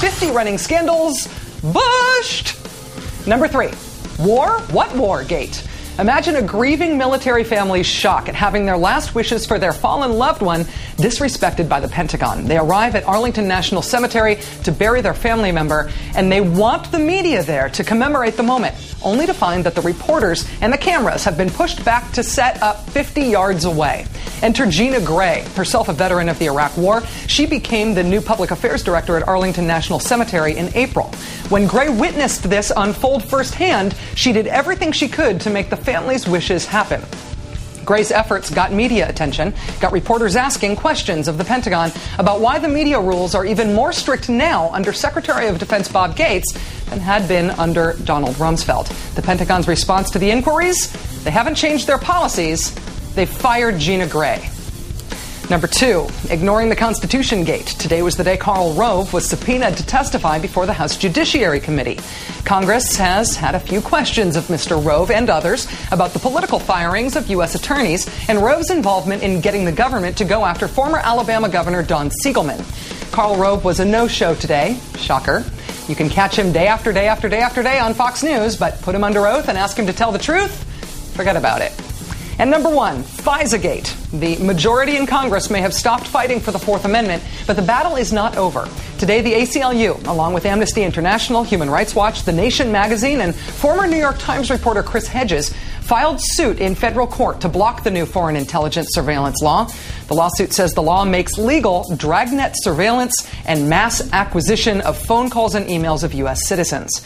50 running scandals bushed. Number 3, war? What war gate? Imagine a grieving military family's shock at having their last wishes for their fallen loved one disrespected by the Pentagon. They arrive at Arlington National Cemetery to bury their family member, and they want the media there to commemorate the moment, only to find that the reporters and the cameras have been pushed back to set up 50 yards away. Enter Gina Gray, herself a veteran of the Iraq War. She became the new public affairs director at Arlington National Cemetery in April. When Gray witnessed this unfold firsthand, she did everything she could to make the family's wishes happen. Gray's efforts got media attention, got reporters asking questions of the Pentagon about why the media rules are even more strict now under Secretary of Defense Bob Gates than had been under Donald Rumsfeld. The Pentagon's response to the inquiries? They haven't changed their policies. They fired Gina Gray. Number 2, ignoring the Constitution gate. Today was the day Karl Rove was subpoenaed to testify before the House Judiciary Committee. Congress has had a few questions of Mr. Rove and others about the political firings of U.S. attorneys and Rove's involvement in getting the government to go after former Alabama Governor Don Siegelman. Karl Rove was a no-show today. Shocker. You can catch him day after day after day after day on Fox News, but put him under oath and ask him to tell the truth? Forget about it. And number 1, FISA-gate. The majority in Congress may have stopped fighting for the Fourth Amendment, but the battle is not over. Today, the ACLU, along with Amnesty International, Human Rights Watch, The Nation magazine, and former New York Times reporter Chris Hedges, filed suit in federal court to block the new foreign intelligence surveillance law. The lawsuit says the law makes legal dragnet surveillance and mass acquisition of phone calls and emails of U.S. citizens.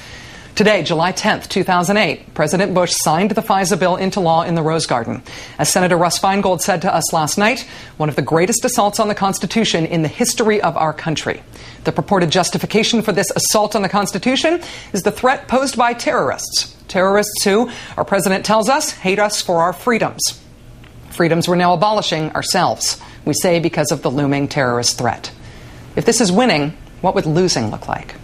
Today, July 10th, 2008, President Bush signed the FISA bill into law in the Rose Garden. As Senator Russ Feingold said to us last night, one of the greatest assaults on the Constitution in the history of our country. The purported justification for this assault on the Constitution is the threat posed by terrorists. Terrorists who, our president tells us, hate us for our freedoms. Freedoms we're now abolishing ourselves, we say, because of the looming terrorist threat. If this is winning, what would losing look like?